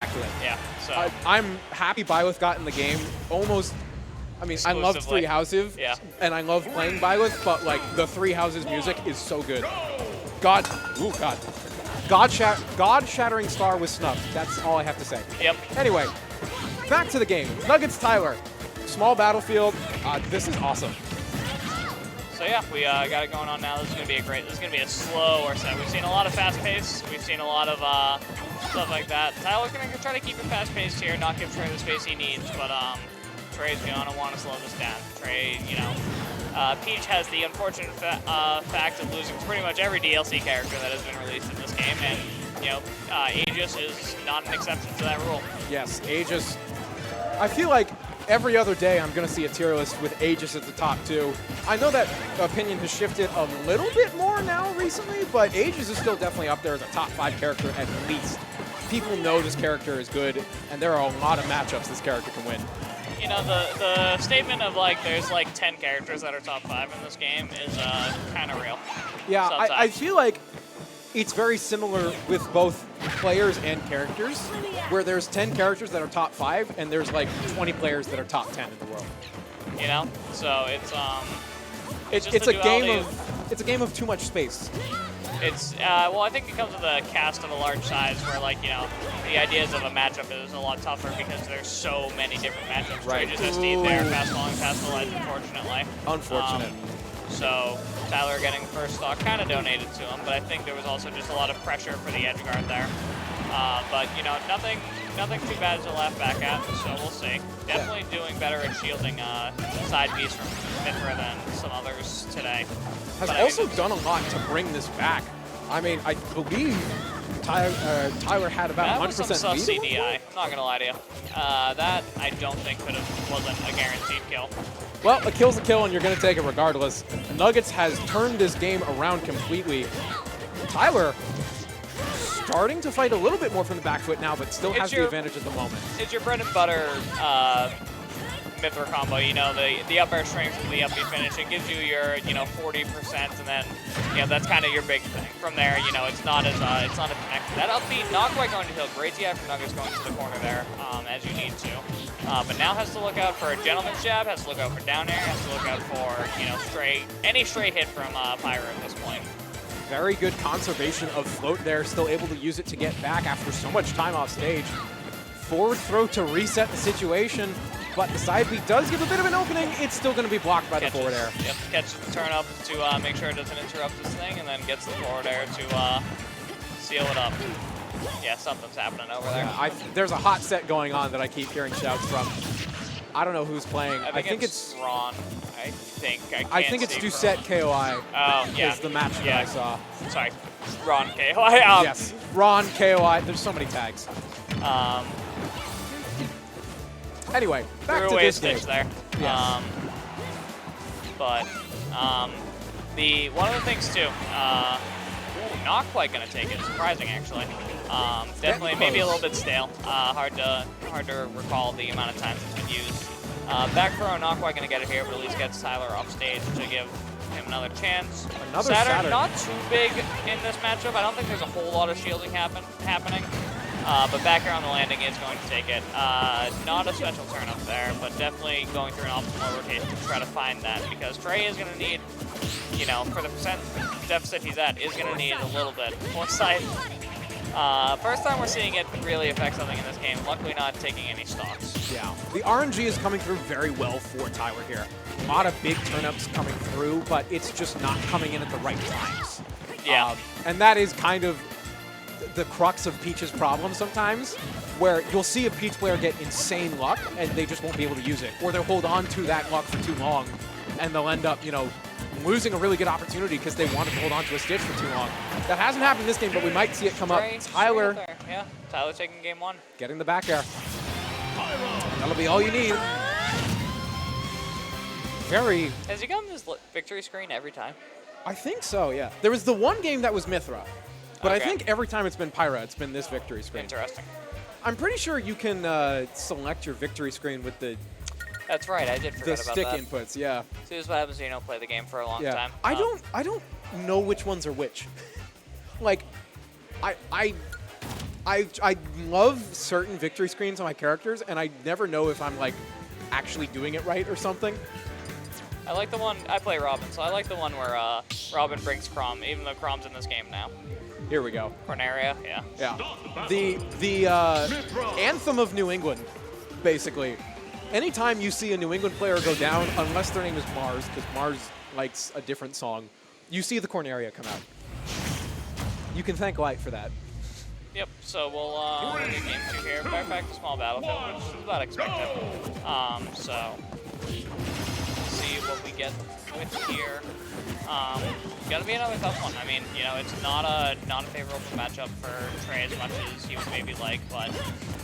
immaculate. Yeah, so. I'm happy Byleth got in the game almost. I mean, I love Three Houses, and I love playing Byleth, but like the Three Houses music is so good. God, ooh, God. God-shattering star was snuffed. That's all I have to say. Yep. Anyway, back to the game. Nuggetz Tyler. Small battlefield. This is awesome. So yeah, we got it going on now. This is gonna be a slower set. We've seen a lot of fast pace. We've seen a lot of stuff like that. Tyler's gonna try to keep it fast paced here, not give Trey the space he needs, but Trey's gonna want to slow this down. Trey, you know, Peach has the unfortunate fact of losing pretty much every DLC character that has been released in this game, and you know, Aegis is not an exception to that rule. Yes, Aegis. I feel like every other day I'm going to see a tier list with Aegis at the top two. I know that opinion has shifted a little bit more now recently, but Aegis is still definitely up there as a top 5 character at least. People know this character is good, and there are a lot of matchups this character can win. You know, the statement of like there's like 10 characters that are top 5 in this game is kind of real. Yeah, I feel like it's very similar with both players and characters, where there's 10 characters that are top 5, and there's like 20 players that are top 10 in the world. You know, so it's it's a game of too much space. It's well, I think it comes with a cast of a large size, where like you know the ideas of a matchup is a lot tougher because there's so many different matchups. Right. Trey just SD there, fast falling, fast light, unfortunately. Unfortunate. So Tyler getting first stock kind of donated to him, but I think there was also just a lot of pressure for the edge guard there. But you know, nothing too bad to laugh back at. So we'll see. Definitely doing better at shielding side Bs from Mithra than some others today. Has also done a lot to bring this back. I mean, I believe Tyler had about 100% That was some sus lead. CDI. I'm not gonna lie to you. That I don't think wasn't a guaranteed kill. Well, a kill's a kill, and you're going to take it regardless. Nuggetz has turned this game around completely. Tyler starting to fight a little bit more from the back foot now, but still has the advantage at the moment. It's your bread and butter Mithra combo. You know, the up air strength and the up B finish. It gives you your 40%, and then that's kind of your big thing. From there, it's not a connect. That up B not quite going to heal. Great DI from Nuggetz going to the corner there, as you need to. But now has to look out for a gentleman's jab, has to look out for down air, has to look out for, any stray hit from Pyro at this point. Very good conservation of float there, still able to use it to get back after so much time off stage. Forward throw to reset the situation, but the side B does give a bit of an opening. It's still going to be blocked by the forward air. Yep, catches the turn up to make sure it doesn't interrupt this thing, and then gets the forward air to seal it up. Yeah, something's happening over there. Yeah, there's a hot set going on that I keep hearing shouts from. I don't know who's playing. I think it's Ron. I think it's Doucette KOI. Oh, yeah. Is the match that I saw. Sorry, Ron KOI. Yes, Ron KOI. There's so many tags. Anyway, back to this game. There. Yes. One of the things too, not quite going to take it. Surprising, actually. Definitely, maybe a little bit stale. Hard to recall the amount of times it's been used. Back throw, not quite going to get it here, but at least gets Tyler off stage to give him another chance. Saturn, not too big in this matchup. I don't think there's a whole lot of shielding happening. But back air on the landing is going to take it. Not a special turn up there, but definitely going through an optimal rotation to try to find that, because Trey is going to need, for the percent deficit he's at, is going to need a little bit more sight. First time we're seeing it really affect something in this game. Luckily not taking any stocks. Yeah, the RNG is coming through very well for Tyler here. A lot of big turn-ups coming through, but it's just not coming in at the right times. Yeah. And that is kind of the crux of Peach's problem sometimes, where you'll see a Peach player get insane luck and they just won't be able to use it, or they'll hold on to that luck for too long and they'll end up, losing a really good opportunity because they wanted to hold on to a stitch for too long. That hasn't happened in this game, but we might see it come up. Tyler. Yeah, Tyler taking game 1. Getting the back air. That'll be all you need. Has he gotten this victory screen every time? I think so, yeah. There was the one game that was Mithra, but Okay. I think every time it's been Pyra, it's been this victory screen. Interesting. I'm pretty sure you can select your victory screen with the That's right, I did forget about that. stick inputs, yeah. See, this is what happens when you don't play the game for a long time. I don't know which ones are which. Like, I love certain victory screens on my characters, and I never know if I'm like actually doing it right or something. I like the one, I play Robin, so I like the one where Robin brings Chrom, even though Chrom's in this game now. Here we go. Corneria, yeah. Yeah. The anthem of New England, basically. Anytime you see a New England player go down, unless their name is Mars, because Mars likes a different song, you see the Corneria come out. You can thank Light for that. Yep, so we'll do game 2 here. Back to small battlefield, which is about expected. So, see what we get with here. Gotta be another tough one. I mean, you know, it's not a favorable matchup for Trey as much as you would maybe like, but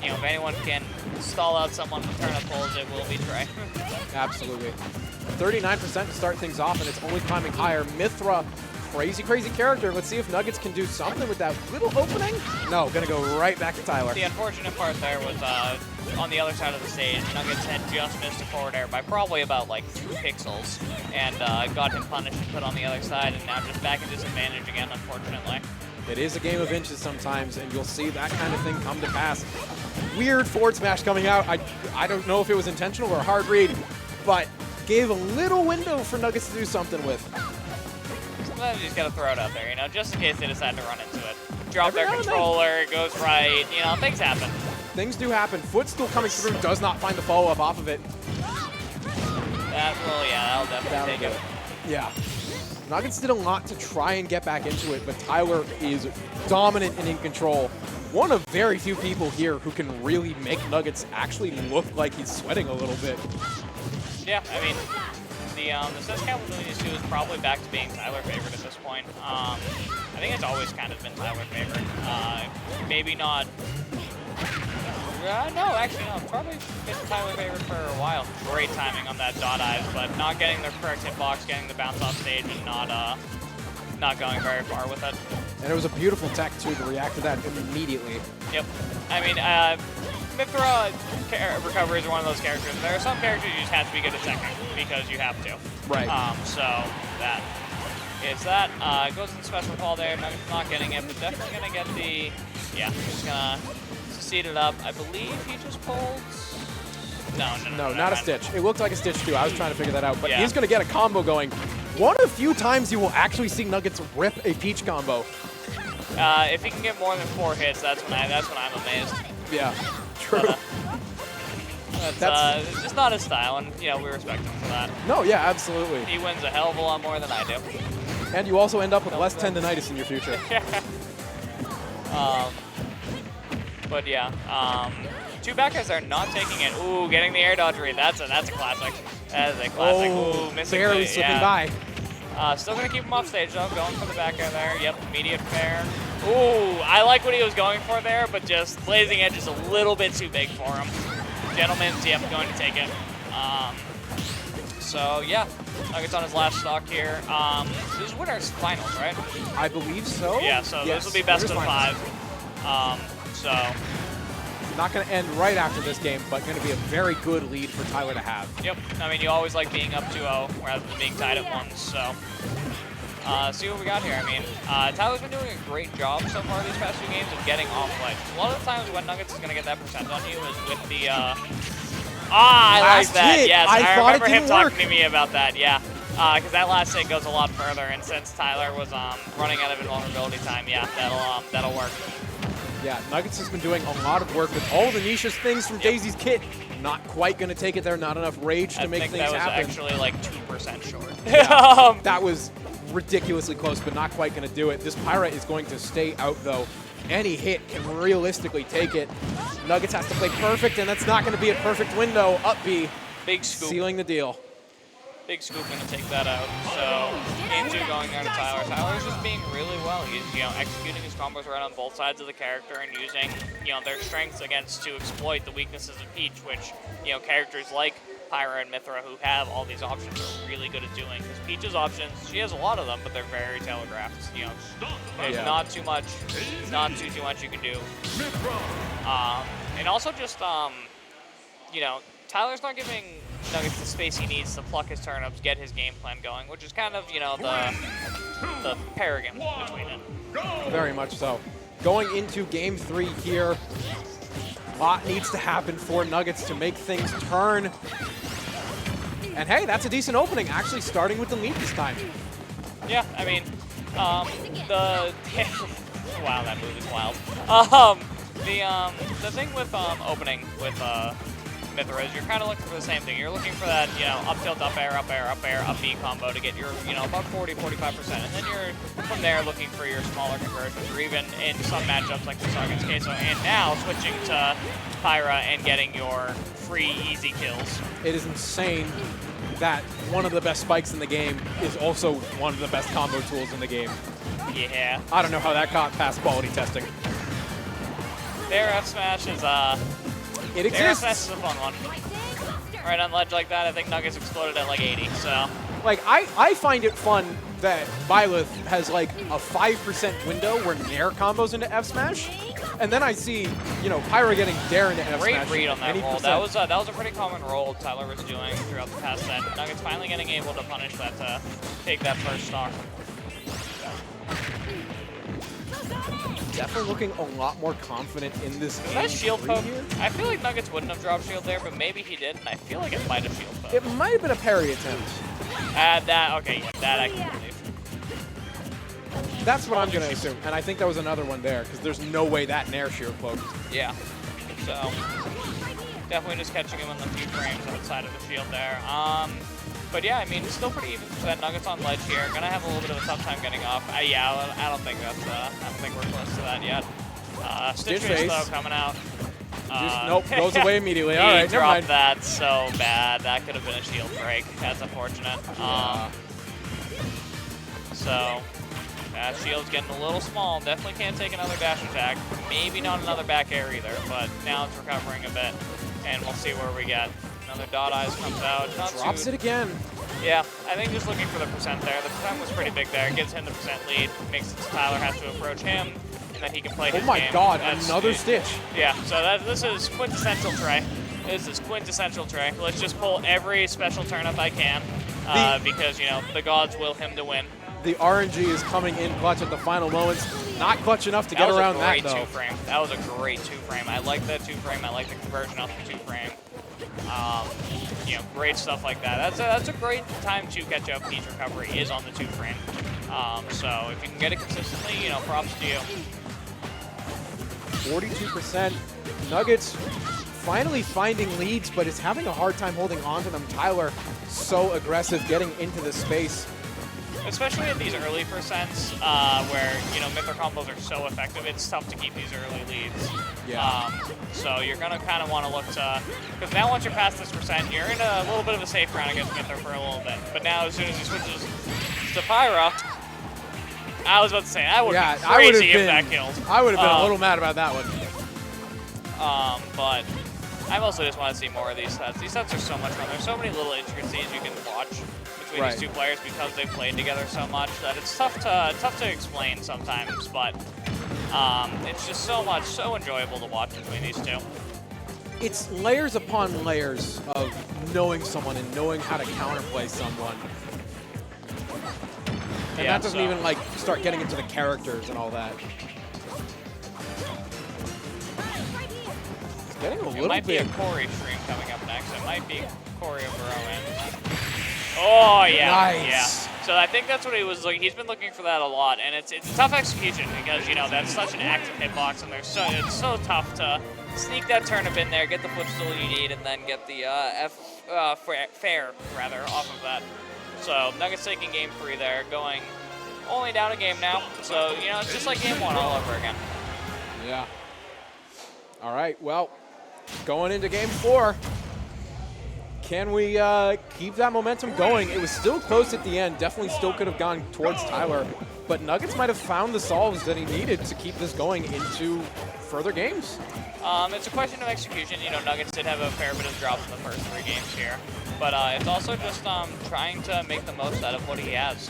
you know, if anyone can stall out someone with turnip pulls, it will be Trey. Absolutely. 39% to start things off, and it's only climbing higher. Mythra, crazy character. Let's see if Nuggetz can do something with that little opening. No, gonna go right back to Tyler. The unfortunate part there was on the other side of the stage, Nuggetz had just missed a forward air by probably about like 2 pixels, and got him punished and put on the other side, and now just back at disadvantage again, unfortunately. It is a game of inches sometimes, and you'll see that kind of thing come to pass. Weird forward smash coming out. I don't know if it was intentional or a hard read, but gave a little window for Nuggetz to do something with. Sometimes you just gotta throw it out there, you know, just in case they decide to run into it. Drop their controller, it goes right, you know, things happen. Things do happen. Footstool coming through, does not find the follow-up off of it. That will, yeah, that'll definitely take it. Yeah. Nuggetz did a lot to try and get back into it, but Tyler is dominant and in control. One of very few people here who can really make Nuggetz actually look like he's sweating a little bit. Yeah, I mean, the set count between these two is probably back to being Tyler's favorite at this point. I think it's always kind of been Tyler's favorite. Maybe not. No, actually, no. It's probably been Tyler's favorite for a while. Great timing on that dot eyes, but not getting the correct hitbox, getting the bounce off stage, and not going very far with it. And it was a beautiful tech, too, to react to that immediately. Yep. I mean, Mythra recovery is one of those characters. There are some characters you just have to be good at teching because you have to. Right. So that is that. Goes in the special call there. Not getting it, but definitely going to get the... Yeah, just going to seed it up. I believe he just pulled... No, not a stitch. It looked like a stitch, too. I was trying to figure that out. But yeah, he's going to get a combo going. One of the few times you will actually see Nuggetz rip a Peach combo. If he can get more than 4 hits, that's when I'm amazed. Yeah, true. That's it's just not his style, and you know we respect him for that. No, yeah, absolutely. He wins a hell of a lot more than I do. And you also end up with less tendinitis in your future. But yeah, 2 back guys are not taking it. Ooh, getting the air dodge read. That's a classic. That is a classic. Oh, ooh, missing barely slipping by. Still gonna keep him off stage though. Going for the back air there. Yep, immediate fair. Ooh, I like what he was going for there, but just Blazing Edge is a little bit too big for him. Gentleman's, yep, going to take it. So yeah, Nuggetz on his last stock here. This is winners finals, right? I believe so. Yeah, so yes, this will be best of 5. So not going to end right after this game, but going to be a very good lead for Tyler to have. Yep. I mean, you always like being up 2-0 rather than being tied at 1. So see what we got here. I mean, Tyler's been doing a great job so far these past 2 games of getting off ledge. A lot of the times when Nuggetz is going to get that percent on you is with the... I like that. Hit. Yes, I remember him work. talking to me about that. Yeah. Because that last hit goes a lot further, and since Tyler was running out of invulnerability time, yeah, that'll work. Yeah, Nuggetz has been doing a lot of work with all the niches things from Daisy's kit. Not quite going to take it there. Not enough rage to make things happen. I think that was actually like 2% short. Yeah, that was ridiculously close, but not quite going to do it. This Pyra is going to stay out, though. Any hit can realistically take it. Nuggetz has to play perfect, and that's not going to be a perfect window. Up B. Big scoop. Sealing the deal. Big scoop going to take that out. So game 2 going there to Tyler. Tyler's just being really well. He's executing his combos right on both sides of the character and using their strengths against to exploit the weaknesses of Peach, which characters like Pyra and Mythra who have all these options are really good at doing. Because Peach's options, she has a lot of them, but they're very telegraphed. There's not too much you can do. And also just Tyler's not giving Nuggetz the space he needs to pluck his turnips, get his game plan going, which is kind of, the paragon between it. Very much so. going into game 3 here. A lot needs to happen for Nuggetz to make things turn. And hey, that's a decent opening, actually starting with the lead this time. Yeah, I mean, wow, that move is wild. The thing with opening with Mythra is you're kind of looking for the same thing. You're looking for that, you know, up tilt, up air, up air, up air, up B combo to get your, you know, about 40-45%, and then you're from there looking for your smaller conversions, or even in some matchups like we saw against Queso, and now switching to Pyra and getting your free easy kills. It is insane that one of the best spikes in the game is also one of the best combo tools in the game. Yeah. I don't know how that got past quality testing. Their F smash is It exists. Their F smash is a fun one. Right on ledge like that, I think Nuggetz exploded at like 80. So. Like I find it fun that Byleth has like a 5% window where Nair combos into F smash, and then I see, you know, Pyra getting Dare into F smash. Great read on that roll. 80%. That was a pretty common roll Tyler was doing throughout the past set. Nuggetz finally getting able to punish that to take that first stock. Definitely looking a lot more confident in this game. That shield poke, here. I feel like Nuggetz wouldn't have dropped shield there, but maybe he did, and I feel like it might have shield poke. It might have been a parry attempt. Okay, yeah, that I can believe. That's what I'm going to assume, and I think that was another one there, because there's no way that Nair shield poked. Yeah, so definitely just catching him on the few frames outside of the shield there. But yeah, I mean, it's still pretty even for that Nuggetz on ledge here. Gonna have a little bit of a tough time getting off. Yeah, I don't think that's. I don't think we're close to that yet. Stitch face though coming out. Nope, goes away immediately. All right, never mind. He dropped that so bad. That could have been a shield break. That's unfortunate. So that shield's getting a little small. Definitely can't take another dash attack. Maybe not another back air either. But now it's recovering a bit, and we'll see where we get. Another dot eyes comes out. Drops it again. Yeah, I think just looking for the percent there. The percent was pretty big there. It gives him the percent lead. Makes it so Tyler has to approach him, and then he can play his game. Oh my god, another Stitch. Yeah, so this is quintessential Trey. This is quintessential Trey. Let's just pull every special turnip I can, because, you know, the gods will him to win. The RNG is coming in clutch at the final moments. Not clutch enough to get around that, though. That was a great two-frame. That was a great two-frame. I like that two-frame. I like the conversion off the two-frame. You know, great stuff like that. That's a great time to catch up. Peach recovery is on the two-frame. So if you can get it consistently, you know, props to you. 42%. Nuggetz finally finding leads, but is having a hard time holding on to them. Tyler, so aggressive getting into the space. Especially at these early percents, where, you know, Mythra combos are so effective, it's tough to keep these early leads. Yeah. So you're going to kind of want to look to, because now once you're past this percent, you're in a little bit of a safe ground against Mythra for a little bit. But now as soon as he switches to Pyra, I was about to say, that would be crazy if that killed. I would have been a little mad about that one. But I mostly just want to see more of these sets. These sets are so much fun. There's so many little intricacies you can watch between these two players because they've played together so much that it's tough to explain sometimes, but it's just so enjoyable to watch between these two. It's layers upon layers of knowing someone and knowing how to counterplay someone. And that doesn't even like start getting into the characters and all that. It's getting a little bit. It might be a Corey stream coming up next. It might be Corey over Owen. Oh, yeah. Nice. Yeah. So I think that's what he was looking. He's been looking for that a lot, and it's tough execution because, you know, that's such an active hitbox, and it's so tough to sneak that turnip in there, get the footstool you need, and then get the fair off of that. So Nuggetz taking game 3 there, going only down a game now. So, you know, it's just like game 1 all over again. Yeah. All right, well, going into game 4. Can we keep that momentum going? It was still close at the end. Definitely still could have gone towards Tyler. But Nuggetz might have found the solves that he needed to keep this going into further games. It's a question of execution. You know, Nuggetz did have a fair bit of drops in the first 3 games here. But it's also just trying to make the most out of what he has.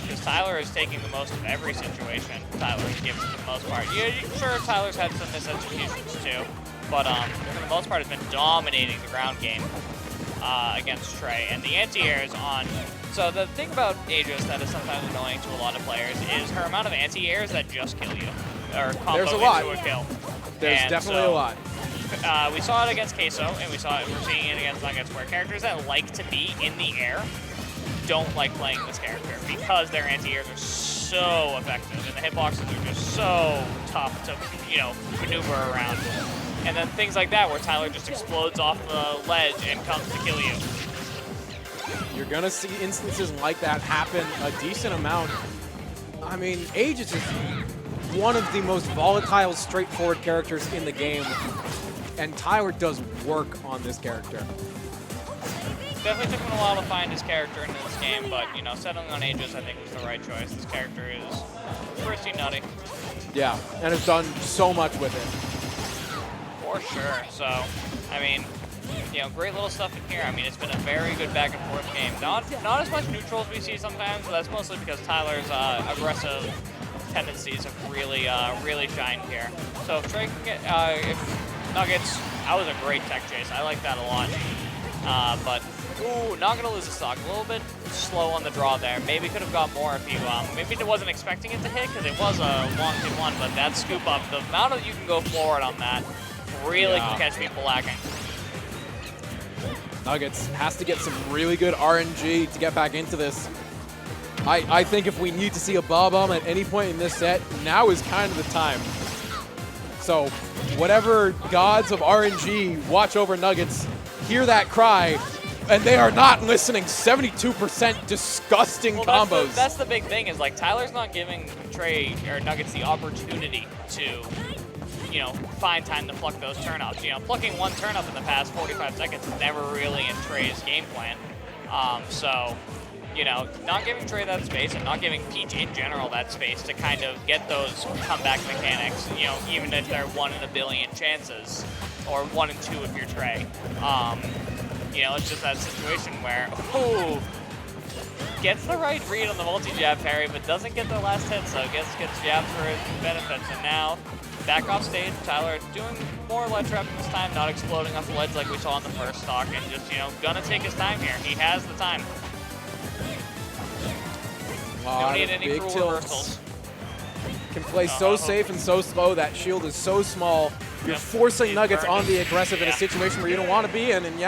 Because Tyler is taking the most of every situation Tyler is given for the most part. Yeah, sure, Tyler's had some misexecutions too. But for the most part, has been dominating the ground game against Trey. And the anti-air is on. So the thing about Aegis that is sometimes annoying to a lot of players is her amount of anti-airs that just kill you. or combo There's a into lot. a kill. There's And definitely so, a lot. We saw it against Queso, and we're seeing it against Nuggetz, where characters that like to be in the air don't like playing this character because their anti-airs are so effective, and the hitboxes are just so tough to, maneuver around. And then things like that, where Tyler just explodes off the ledge and comes to kill you. You're going to see instances like that happen a decent amount. I mean, Aegis is one of the most volatile, straightforward characters in the game, and Tyler does work on this character. Definitely took him a while to find his character in this game, but, settling on Aegis, I think, was the right choice. This character is pretty nutty. Yeah, and has done so much with it. For sure. So, I mean, great little stuff in here. I mean, it's been a very good back and forth game. Not as much neutral as we see sometimes, but that's mostly because Tyler's aggressive tendencies have really shined here. So if Trey can get, if Nuggetz, that was a great tech chase. I like that a lot. But, not going to lose the stock. A little bit slow on the draw there. Maybe could have got more if you, maybe wasn't expecting it to hit because it was a long hit one, but that scoop up, the amount of you can go forward on that really can catch people lacking. Nuggetz has to get some really good RNG to get back into this. I think if we need to see a bomb at any point in this set, now is kind of the time. So whatever gods of RNG watch over Nuggetz, hear that cry, and they are not listening. 72% disgusting combos. That's the big thing is, like, Tyler's not giving Trey or Nuggetz the opportunity to, find time to pluck those turn-ups. Plucking one turn-up in the past 45 seconds is never really in Trey's game plan. So, not giving Trey that space and not giving Peach in general that space to kind of get those comeback mechanics, even if they're 1 in a billion chances, or 1 in 2 if you're Trey. It's just that situation where, gets the right read on the multi-jab parry, but doesn't get the last hit, so gets jabbed for his benefits. And now, back off stage, Tyler doing more ledge trapping this time, not exploding off the ledge like we saw in the first stock, and just, gonna take his time here. He has the time. Don't need any cruel reversals. Can play so safe and so slow. That shield is so small. You're forcing Nuggetz on the aggressive in a situation where you don't want to be in, and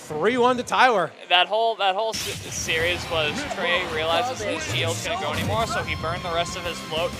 3-1 to Tyler. That whole series was Trey realizes his shield's gonna go anymore, so he burned the rest of his float.